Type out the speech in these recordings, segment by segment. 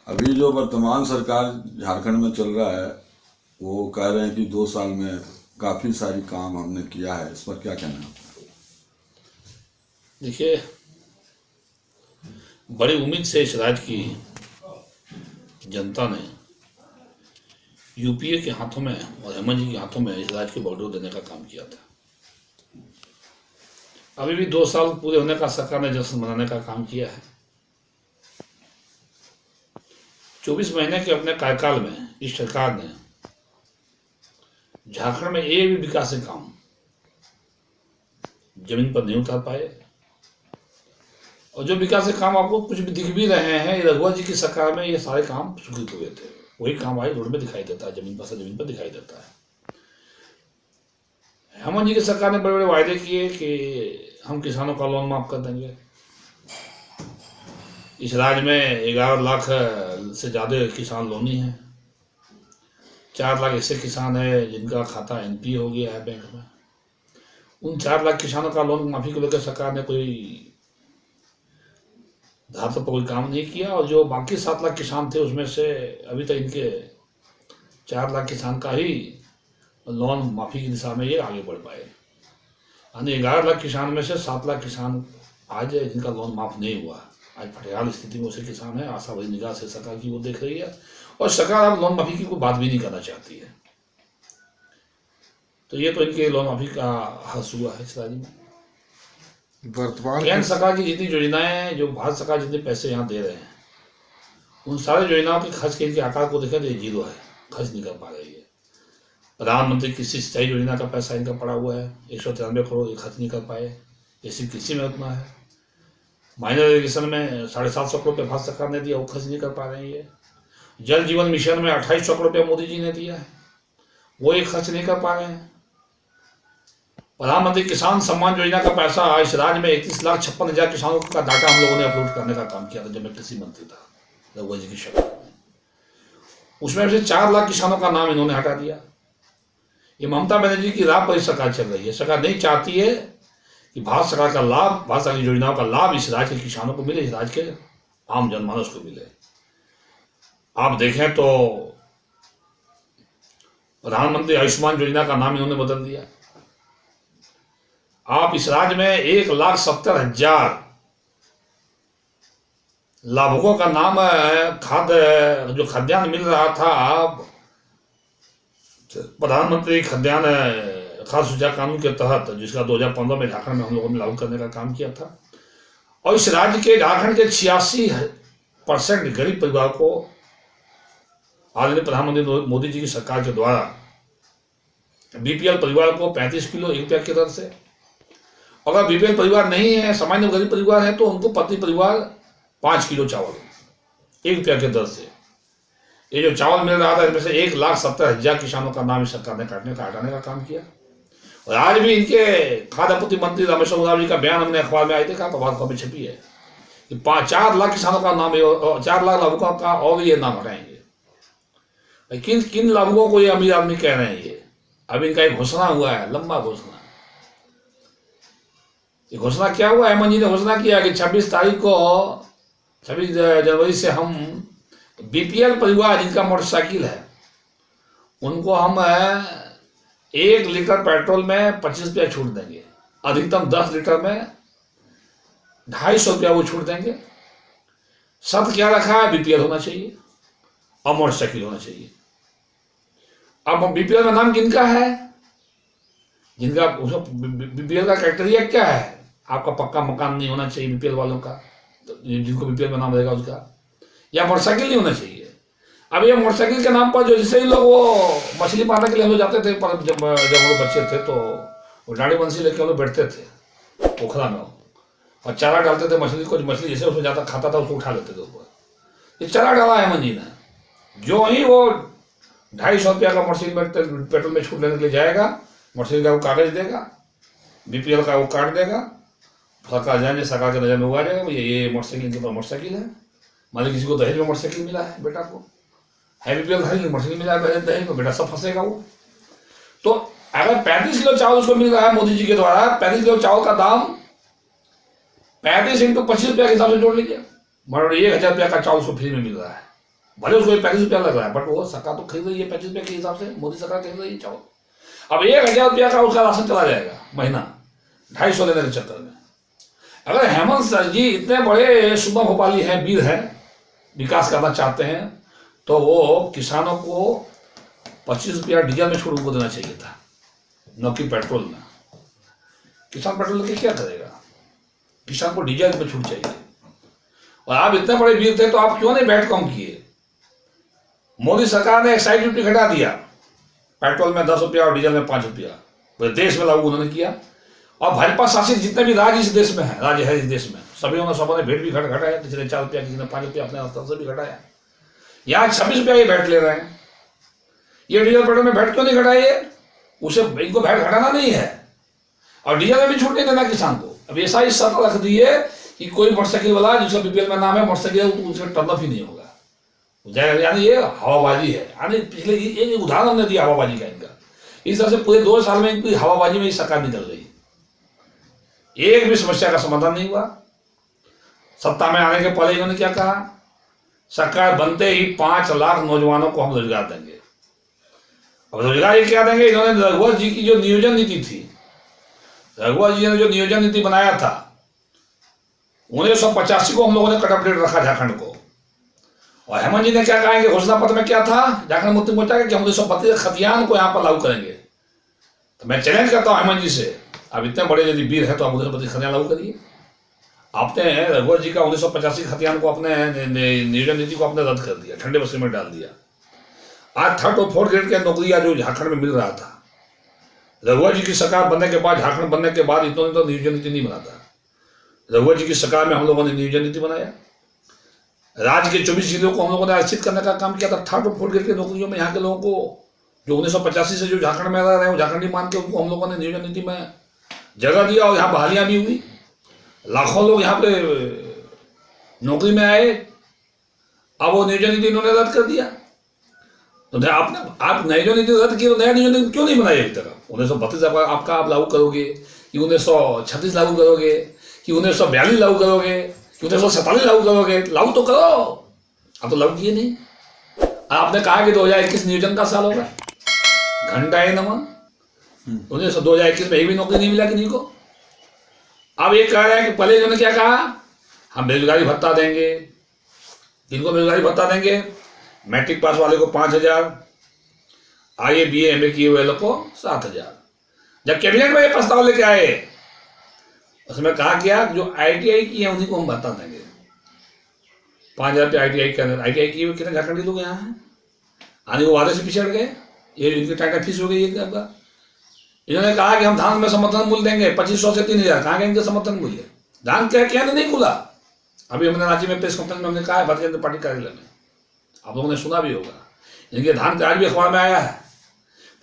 अभी जो वर्तमान सरकार झारखंड में चल रहा है वो कह रहे हैं कि 2 साल में काफ़ी सारी काम हमने किया है, इस पर क्या कहना है? देखिए, बड़ी उम्मीद से इस राज्य की जनता ने यूपीए के हाथों में और हेमंत जी के हाथों में इस राज्य को बागडोर देने का काम किया था। अभी भी 2 साल पूरे होने का सरकार ने जश्न मनाने का काम किया है। 24 महीने के अपने कार्यकाल में इस सरकार ने झारखंड में एक भी विकास के काम जमीन पर नहीं उतार पाए, और जो विकास के काम आपको कुछ भी दिख भी रहे हैं, रघुवर जी की सरकार में ये सारे काम स्वीकृत हुए थे। वही काम आज रोड में दिखाई देता है, जमीन पर दिखाई देता है। हेमंत जी की सरकार ने बड़े बड़े वायदे किए कि हम किसानों का लोन माफ कर देंगे। इस राज्य में 11 लाख से ज़्यादा किसान लोनी हैं। 4 लाख ऐसे किसान है जिनका खाता एनपीए हो गया है बैंक में। उन 4 लाख किसानों का लोन माफी को लेकर सरकार ने कोई धातु पर कोई काम नहीं किया, और जो बाकी 7 लाख किसान थे उसमें से अभी तक इनके 4 लाख किसान का ही लोन माफी की दिशा में ये आगे बढ़ पाए। यानी 11 लाख किसान में से 7 लाख किसान आज जिनका लोन माफ नहीं हुआ। आज फटेहाल स्थिति में उसे किसान है। आशा भरी निगाह से सरकार की वो देख रही है, और सरकार अब लोन माफी की कोई बात भी नहीं करना चाहती है। तो ये तो इनके लोन माफी का हर्ष हुआ है इस राज्य में। वर्तमान केंद्र सरकार की जितनी योजनाएं, जो भारत सरकार जितने पैसे यहाँ दे रहे हैं, उन सारे योजनाओं के खर्च के इनके आकार को देखा तो ये जीरो है, खर्च नहीं कर पा रही है। प्रधानमंत्री कृषि सिंचाई योजना का पैसा इनका पड़ा हुआ है 193 करोड़, ये खर्च नहीं कर पाए। ऐसी कृषि में उतना है। माइनर इरिगेशन में 750 करोड़ रुपये भारत सरकार ने दिया, वो खर्च नहीं कर पा रही है। जल जीवन मिशन में 2800 करोड़ रुपये मोदी जी ने दिया है, वो एक खर्च नहीं कर पा रहे हैं। प्रधानमंत्री किसान सम्मान योजना का पैसा इस राज्य में 31,56,000 किसानों का डाटा हम लोगों ने अपलोड करने का काम किया था जब मैं कृषि मंत्री था रघुवर जी की सरकार में। उसमें से 4 लाख किसानों का नाम इन्होंने हटा दिया। ये ममता बनर्जी की राह पर सरकार चल रही है। सरकार नहीं चाहती है कि भारत सरकार का लाभ, भारत सरकार की योजनाओं का लाभ इस राज्य के किसानों को मिले, इस राज्य के आम जनमानस को मिले। आप देखें तो प्रधानमंत्री आयुष्मान योजना का नाम इन्होंने बदल दिया। आप इस राज्य में 1,70,000 लाभुकों का नाम जो खाद्यान्न मिल रहा था प्रधानमंत्री खाद्यान्न खाद्य सुरक्षा कानून के तहत, जिसका 2015 में झारखंड में हम लोगों ने लागू करने का काम किया था। और इस राज्य के, झारखंड के 86% गरीब परिवार को आदरणीय प्रधानमंत्री मोदी जी की सरकार के द्वारा बीपीएल परिवार को 35 किलो 1 रुपया की दर से, अगर बीपीएल परिवार नहीं है, सामान्य गरीब परिवार है, तो उनको प्रति परिवार 5 किलो चावल 1 रुपया की दर से ये जो चावल मिल रहा था, इसमें से 1,70,000 किसानों का नाम इस सरकार ने हटाने का काम किया। और आज भी इनके खाद्य आपूर्ति मंत्री रामेश्वर उरांव जी का बयान हमने अखबार में आई देखा, प्रभात खबर में छपी है कि 4 लाख किसानों का नाम, 4 लाख लाभुकों का और ये नाम हटाएंगे। किन किन लाभुकों को ये अमीर आदमी कह रहे हैं? ये अब इनका एक घोषणा हुआ है, लंबा घोषणा। ये घोषणा क्या हुआ? हेमंत जी ने घोषणा किया कि 26 जनवरी से हम बीपीएल परिवार जिनका मोटरसाइकिल है उनको हम 1 लीटर पेट्रोल में 25 रुपया छूट देंगे, अधिकतम 10 लीटर में 250 रुपया वो छूट देंगे। शर्त क्या रखा है? बीपीएल होना चाहिए और मोटरसाइकिल होना चाहिए। अब बीपीएल में नाम किनका है? जिनका बीपीएल का क्राइटेरिया क्या है? आपका पक्का मकान नहीं होना चाहिए बीपीएल वालों का, तो जिनको बीपीएल में नाम रहेगा उसका, या मोटरसाइकिल नहीं होना चाहिए। अब ये मोटरसाइकिल के नाम पर जो जैसे ही लोग वो मछली मारने के लिए हम लोग जाते थे, पर जब हम लोग बच्चे थे तो वो डाड़ी बंसी लेके हम लोग बैठते थे पोखरा में और चारा डालते थे मछली को। मछली जैसे उसमें जाता खाता था उसको उठा लेते थे ऊपर। ये चारा डाला हेमंत जी ने। जो ही वो 250 रुपया का मोटरसाइकिल में पेट्रोल में छूट लेने के लिए जाएगा, मोटरसाइकिल का वो कागज देगा, बीपीएल का वो कार्ड देगा, सरकार जाएंगे, सरकार के नजर में वो आ जाएगा ये मोटरसाइकिल इनके पास मोटरसाइकिल है। मान लीजिए किसी को दहेज में मोटरसाइकिल मिला है, बेटा को है बीपीएल दहेज मोटरसाइकिल मिला है दहेज में, बेटा सब फंसेगा वो। तो अगर 35 किलो चावल उसको मिल रहा है मोदी जी के द्वारा, 35 किलो चावल का दाम 35 × 25 रुपया के हिसाब से जोड़ लीजिए, मान लो 1,000 रुपया का चावल उसको फ्री में मिल रहा है। भले उसको 35 रुपया लग रहा है, बट वो सरकार तो खरीद रही है 35 रुपये के हिसाब से, मोदी सरकार खरीद रही है चावल। अब 1000 रुपया का उसका राशन चला जाएगा महीना 250 लेने के चक्कर में। अगर हेमंत सर जी इतने बड़े सुबह भोपाली है, वीर है, विकास करना चाहते हैं, तो वो किसानों को 25 रुपया डीजल में छूट उनको देना चाहिए था, न कि पेट्रोल में। किसान पेट्रोल लेके क्या करेगा? किसान को डीजल में छूट चाहिए। और आप इतने बड़े वीर थे तो आप क्यों नहीं वैट कम किए? मोदी सरकार ने एक्साइज ड्यूटी घटा दिया, पेट्रोल में 10 रुपया और डीजल में 5 रुपया, पूरे देश में लागू उन्होंने किया। और भाजपा शासित जितने भी राज्य इस देश में है, राज्य है इस देश में, सबों ने भेंट भी घटाया, किसी ने 4 रुपया, किसी ने 5 रुपया अपने स्तर से भी घटाया। यहाँ 26 रुपया ये भेंट ले रहे हैं। ये डीजल पेट्रोल में भेंट क्यों नहीं घटाइए? उसे इनको भेंट घटाना नहीं है, और डीजल में भी छूट नहीं देना किसान को। अब ऐसा ही शर्त रख दी है कि कोई मोटरसाइकिल वाला जिसका बीपीएल में नाम है मोटरसाइकिल, तो उसका टर्नअप ही नहीं होगा, यानी ये हवाबाजी है। यानी पिछले एक उदाहरण हमने दिया हवाबाजी का इनका। इस तरह से पूरे 2 साल में इनकी हवाबाजी में सरकार निकल गई, एक भी समस्या का समाधान नहीं हुआ। सत्ता में आने के पहले इन्होंने क्या कहा? सरकार बनते ही 5 लाख नौजवानों को हम रोजगार देंगे। अब रोजगार ये क्या देंगे? इन्होंने रघुवर जी की जो नियोजन नीति थी, रघुवर जी ने जो नियोजन नीति बनाया था, 1985 को हम लोगों ने कट ऑफ डेट रखा झारखंड को। और हेमंत जी ने क्या कहा कि घोषणा पत्र में क्या था झारखंड मुक्ति मोर्चा के, कि हम 1932 खतियान को यहाँ पर लागू करेंगे। तो मैं चैलेंज करता हूँ हेमंत जी से, अब इतने बड़े यदि वीर है तो आप 1932 खतियान लागू करिए। आपने रघुवर जी का 1985 खतियान को अपने नियोजन नीति को आपने रद्द कर दिया, ठंडे बस्ते में डाल दिया। आज 3rd और 4th ग्रेड के नौकरियां जो झारखंड में मिल रहा था, रघुवर जी की सरकार बनने के बाद, झारखंड बनने के बाद इन्होंने तो नियोजन नीति नहीं बनाता। रघुवर जी की सरकार में हम लोगों ने नियोजन नीति बनाया। राज्य के 24 जिलों को हम लोगों ने आरक्षित करने का काम किया था। 3rd और 4th ग्रेड की नौकरियों में यहाँ के लोगों को जो 1985 से जो झारखंड में रह रहे हैं वो झारखंडी मान के उनको हम लोगों ने नियोजन नीति में जगह दिया, और यहाँ बहालियां भी हुई। लाखों लोग यहाँ पे नौकरी में आए। अब वो नियोजन नीति इन्होंने रद्द कर दिया। तो आप नियोजन नीति रद्द किए तो नया नियोजन नीति क्यों नहीं बनाई अभी तक? 1932 आपका आप लागू करोगे कि 1936 लागू करोगे कि 1942 लागू करोगे कि 1947 लागू करोगे? लागू तो करो। आप तो लागू किए नहीं। आपने कहा कि 2021 नियोजन का साल होगा, घंटा है नमन। 2021 में एक भी नौकरी नहीं मिला किन्हीं को। अब ये कह रहे हैं कि पहले इन्होंने क्या कहा, हम बेरोजगारी भत्ता देंगे। किनको बेरोजगारी भत्ता देंगे? मैट्रिक पास वाले को 5000, IAA BA MA किए हुए लोग को 7000। जब कैबिनेट में ये प्रस्ताव लेके आए, उसमें कहा गया जो ITI किए उन्हीं को हम भत्ता देंगे। 5000 रुपये ITI किए हुए कितने झारखंडी लोग यहाँ हैं, आने वो वादे से पिछड़ गए। ये इनकी टाटा फीस हो गई है आपका। इन्होंने कहा कि हम धान में समर्थन मूल्य देंगे 2500 से 3000। कहाँ गए इनके समर्थन मूल्य? धान क्या नहीं खुला। अभी हमने रांची में प्रेस कॉन्फ्रेंस में हमने कहा है भारतीय जनता पार्टी कार्यालय में, आप लोगों ने सुना भी होगा। इनके धान का आज भी अखबार में आया है।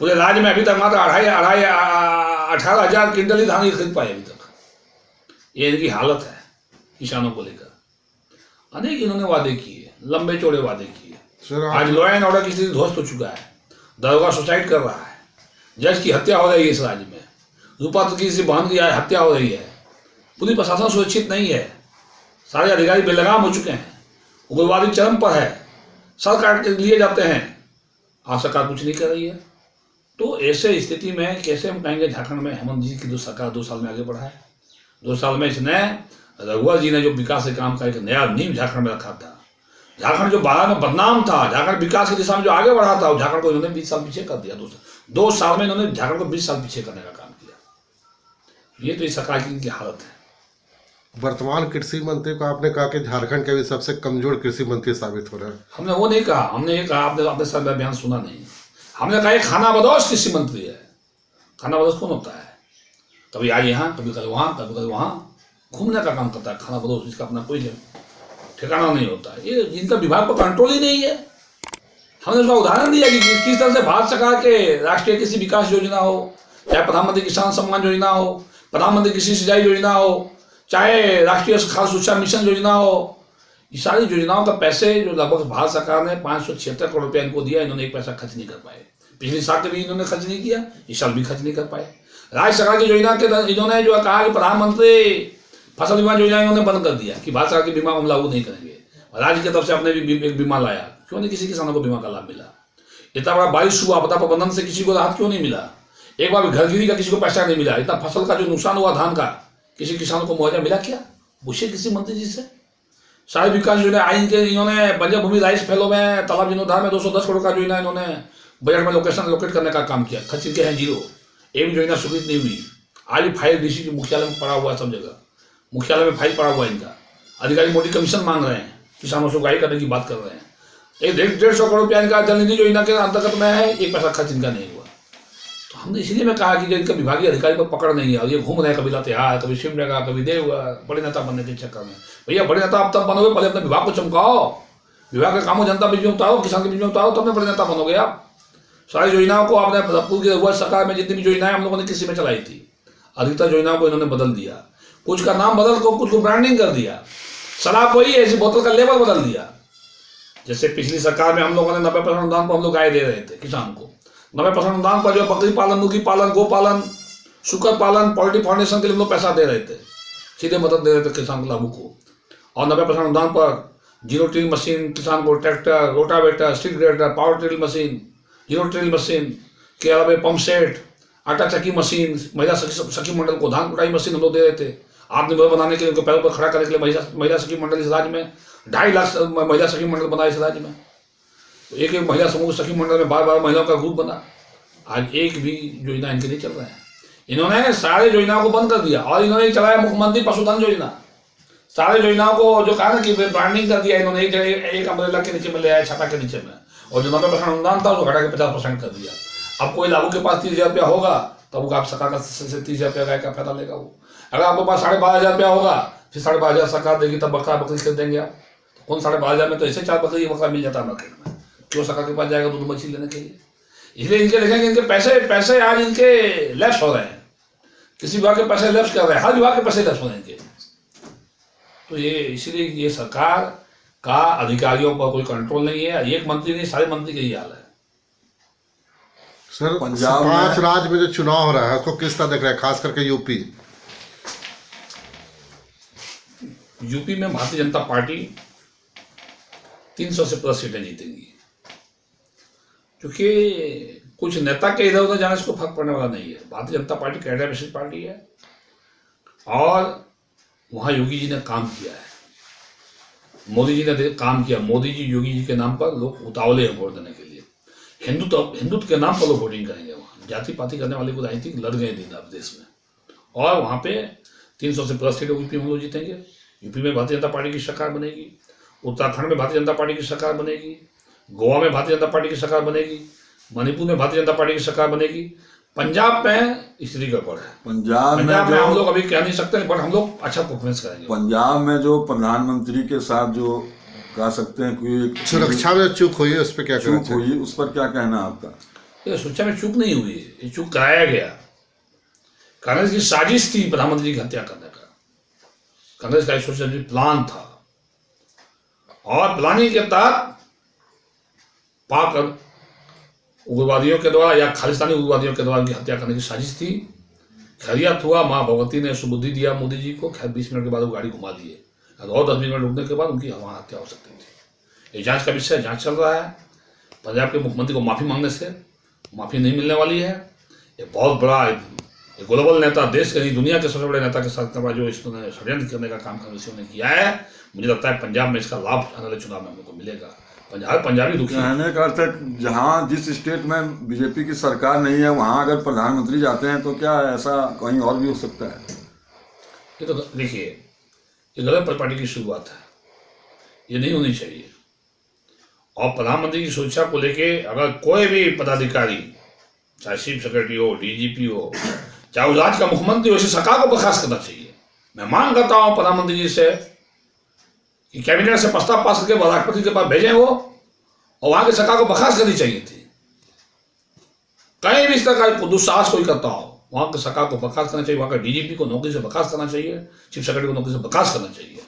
पूरे राज्य में अभी तक मात्र 18,000 क्विंटल ही धान खरीद पाए अभी तक। ये इनकी हालत है किसानों को लेकर। अनेक इन्होंने वादे किए, लंबे चौड़े वादे किए। आज लॉ एंड ऑर्डर की स्थिति ध्वस्त हो चुका है। दरोगा सुसाइड कर रहा है, जज की हत्या हो रही है इस राज्य में, रूपा किसी बहन की हत्या हो रही है, पुलिस प्रशासन सुरक्षित नहीं है, सारे अधिकारी बेलगाम हो चुके हैं, उग्रवादी चरम पर है, सर काट के लिए जाते हैं। आज सरकार कुछ नहीं कर रही है। तो ऐसे स्थिति में कैसे हम कहेंगे झारखंड में हेमंत जी की जो सरकार 2 साल में आगे बढ़ा है? 2 साल में इसने, रघुवर जी ने जो विकास के काम का एक नया नींव झारखंड में रखा था। झारखंड जो बाहर में बदनाम था, झारखंड विकास की दिशा में जो आगे बढ़ा था, झारखंड को इन्होंने 20 साल पीछे कर दिया। 2 साल में इन्होंने झारखंड को 20 साल पीछे करने का काम किया। ये तो इस सरकार की इनकी हालत है। वर्तमान कृषि मंत्री को आपने कहा कि झारखंड के भी सबसे कमजोर कृषि मंत्री साबित हो रहा है। हमने वो नहीं कहा, हमने ये कहा, आपने सर बयान सुना नहीं। हमने कहा एक खानाबदोश कृषि मंत्री है। खानाबदोश कौन होता है? कभी आज यहाँ, कभी कभी वहाँ, कभी कभी वहाँ घूमने का काम करता है खानाबदोश। इसका अपना कोई ठिकाना नहीं होता है। ये जिनका विभाग पर कंट्रोल ही नहीं है। हमने उसका उदाहरण दिया कि किस तरह से भारत सरकार के राष्ट्रीय कृषि विकास योजना हो, चाहे प्रधानमंत्री किसान सम्मान योजना हो, प्रधानमंत्री कृषि सिंचाई योजना हो, चाहे राष्ट्रीय खाद्य सुरक्षा मिशन योजना हो, ये सारी योजनाओं का पैसे जो लगभग भारत सरकार ने 576 करोड़ रुपया इनको दिया, इन्होंने एक पैसा खर्च नहीं कर पाए। पिछले साल भी इन्होंने खर्च नहीं किया, इस साल भी खर्च नहीं कर पाए। राज्य सरकार की योजना के इन्होंने जो कहा कि प्रधानमंत्री फसल बीमा योजना इन्होंने बंद कर दिया कि भारत सरकार की बीमा हम लागू नहीं करेंगे। राज्य की तरफ से अपने भी एक बीमा लाया, क्यों नहीं किसी किसानों को बीमा का लाभ मिला? इतना बड़ा बारिश हुआ, आपदा प्रबंधन से किसी को राहत क्यों नहीं मिला? एक बार घरगिरी का किसी को पैसा नहीं मिला? इतना फसल का जो नुकसान हुआ धान का, किसी किसान को मुआवजा मिला क्या? पूछिए किसी मंत्री जी से। सारे विकास योजना आई इनके, इन्होंने बंजर भूमि राइस फैलो में, तालाब जीर्णोद्धार में 210 करोड़ का जो है इन्होंने बजट में लोकेट करने का काम किया, खर्च के हैं जीरो। एक भी योजना स्वीकृत नहीं हुई। आज भी फाइल डीसी के मुख्यालय में पड़ा हुआ है, सब जगह मुख्यालय में फाइल पड़ा हुआ है इनका। अधिकारी मोटी कमीशन मांग रहे हैं, किसानों से उगाही करने की बात कर रहे हैं। एक 150 करोड़ रुपया इनका जल निधि योजना के अंतर्गत में है, एक पैसा खर्च इनका नहीं हुआ। तो हमने इसलिए मैं कहा कि जो इनका विभागीय अधिकारी पर पकड़ नहीं है और ये घूम रहे हैं, कभी लातेहार, कभी शिमला, कभी देवघर, बड़े नेता बनने के चक्कर में। भैया बड़े नेता आप तब बनोगे, पहले अपने विभाग को चमकाओ, विभाग के कामों जनता बीच में उतारो, किसान के बीच में उतारो, तब में बड़े नेता बनोगे आप। सारी योजनाओं को आपने पूरी रघुवर सरकार में जितनी भी योजनाएं हम लोगों ने किसी में चलाई थी, अधिकतर योजनाओं को इन्होंने बदल दिया। कुछ का नाम बदल को, कुछ को ब्रांडिंग कर दिया। शराब वही है, ऐसी बोतल का लेबल बदल दिया। जैसे पिछली सरकार में हम लोगों ने 90% अनुदान पर हम लोग गाय दे रहे थे किसान को। 90% अनुदान पर जो बकरी पालन, मुर्गी पालन, गो पालन, शुकर पालन, पोल्ट्री फाउंडेशन के लिए हम लोग पैसा दे रहे थे, सीधे मदद दे रहे थे किसान लाभों को। और 90% अनुदान पर जीरो टिल मशीन किसान को, tractor, rotavator, street grader, power till machine, zero till machine के अलावा पंप सेट, आटा चक्की मशीन, महिला सखी मंडल को धान कुटाई मशीन हम लोग दे रहे थे। आत्मनिर्भर बनाने के लिए, उनको पैरों पर खड़ा करने के लिए महिला सखी मंडल इस राज्य में 2.5 लाख महिला सखी मंडल बनाए इस राज्य में। तो एक एक महिला समूह सखी मंडल में 12 महिलाओं का ग्रुप बना। आज एक भी योजना इनके नहीं चल रहा है। इन्होंने सारे योजनाओं को बंद कर दिया और इन्होंने चलाया मुख्यमंत्री पशुधन योजना। सारे योजनाओं को जो कहा ना कि ब्रांडिंग कर दिया इन्होंने, एक जगह एक अम्ब्रेला के नीचे में ले आया, छाता के नीचे में, और जो 90% अनुदान था उसको घटा के 50% कर दिया। अब कोई लागू के पास 30,000 रुपया होगा तब वो आप सरकार का 30,000 रुपया गाय का फायदा लेगा वो। अगर आपके पास 12,500 रुपया होगा, फिर 12,500 सरकार देगी, तब बकरा बकरी खरीद देंगे आप। तो कौन 12,500 में तो ऐसे 4 बकरी बकरा मिल जाता है मार्केट में, क्यों सरकार के पास जाएगा दूध मछली लेने के लिए? इसलिए इनके देखेंगे इनके पैसे आज इनके लैप्स हो रहे हैं, किसी विभाग के पैसे लैप्स कर रहे हैं, हर विभाग के पैसे लैप्स हो रहे हैं इनके। तो ये इसलिए ये सरकार का अधिकारियों पर कोई कंट्रोल नहीं है। एक मंत्री नहीं, सारे मंत्री का ही हाल है। सर पंजाब 5 राज्य में जो चुनाव हो रहा है उसको किस तरह देख रहे हैं, खास करके यूपी? यूपी में भारतीय जनता पार्टी 300 से प्लस सीटें जीतेगी, क्योंकि कुछ नेता के इधर उधर जाने से कोई फर्क पड़ने वाला नहीं है। Bharatiya Janata party cadre basis party है और वहाँ योगी जी ने काम किया है, मोदी जी ने काम किया। मोदी जी योगी जी के नाम पर लोग उतावले हैं वोट देने के लिए। हिंदुत्व के नाम पर लोग वोटिंग करेंगे। वहाँ जाति पाति करने वाले को राजनीति लड़ गए दिन अब देश में, और वहाँ पे 300 से प्लस सीटें यूपी में लोग जीतेंगे। यूपी में भारतीय जनता पार्टी की सरकार बनेगी, उत्तराखंड में भारतीय जनता पार्टी की सरकार बनेगी, गोवा में भारतीय जनता पार्टी की सरकार बनेगी, मणिपुर में भारतीय जनता पार्टी की सरकार बनेगी। पंजाब में स्थिति गड़बड़ है। पंजाब में हम लोग अभी कह नहीं सकते, बट हम लोग अच्छा परफॉर्मेंस करेंगे। पंजाब में जो प्रधानमंत्री के साथ जो कह सकते हैं कोई सुरक्षा में चूक हुई है, उस पर क्या चूक हुई, उस पर क्या कहना आपका? ये सुरक्षा में चूक नहीं हुई, ये चूक कराया गया। कांग्रेस की साजिश थी प्रधानमंत्री की हत्या करने का। कांग्रेस का सोशल प्लान था और प्लानिंग के तहत पाक उग्रवादियों के द्वारा या खालिस्तानी उग्रवादियों के द्वारा उनकी हत्या करने की साजिश थी। खैरियत हुआ, माँ भगवती ने सुबुद्धि दिया मोदी जी को। खैर 20 मिनट के बाद वो गाड़ी घुमा दिए, और 10 मिनट रुकने के बाद उनकी वहाँ हत्या हो सकती थी। ये जांच का विषय, जांच चल रहा है। पंजाब के मुख्यमंत्री को माफ़ी मांगने से माफ़ी नहीं मिलने वाली है। ये बहुत बड़ा एक ग्लोबल नेता, देश के नहीं दुनिया के सबसे बड़े नेता के साथ जो इसने षड्यंत्र करने का काम ने किया है। मुझे लगता है पंजाब में इसका लाभ आने वाले चुनाव में हम लोग को मिलेगा। पंजाबी दुखी कहने का अर्थ है जहाँ जिस स्टेट में बीजेपी की सरकार नहीं है वहाँ अगर प्रधानमंत्री जाते हैं तो क्या ऐसा कहीं और भी हो सकता है? ये तो देखिए, ये गलत पार्टी की शुरुआत है, ये नहीं होनी चाहिए। और प्रधानमंत्री की सुरक्षा को लेके अगर कोई भी पदाधिकारी, चाहे चीफ सेक्रेटरी हो, डीजीपी हो, चाहे उस राज्य का मुख्यमंत्री हो, इसे सरकार को बर्खास्त करना चाहिए। मैं मांग करता हूँ प्रधानमंत्री जी से कि कैबिनेट से प्रस्ताव पास करके राष्ट्रपति के पास भेजें वो, और वहां की सरकार को बर्खास्त करनी चाहिए थी। कहीं भी इस तरह का दुस्साहस कोई करता हो, वहां की सरकार को बर्खास्त करना चाहिए। वहां का डीजीपी को नौकरी से बर्खास्त करना चाहिए, चीफ सेक्रेटरी को नौकरी से बर्खास्त करना चाहिए।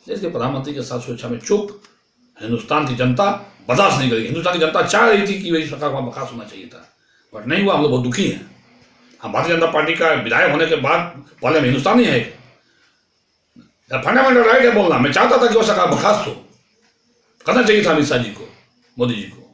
इसलिए प्रधानमंत्री के साथ सुरक्षा में चुप हिंदुस्तान की जनता बर्दाश्त नहीं करेगी। हिंदुस्तान की जनता चाह रही थी कि वही सरकार को बर्खास्त होना चाहिए था, बट नहीं हुआ। हम लोग बहुत दुखी हैं। हम भारतीय जनता पार्टी का विधायक होने के बाद पहले हम हिंदुस्तानी है, फंडामेंटल राइट है बोलना। मैं चाहता था कि वो सरकार बर्खास्त हो, करना चाहिए था अमित शाह जी को, मोदी जी को।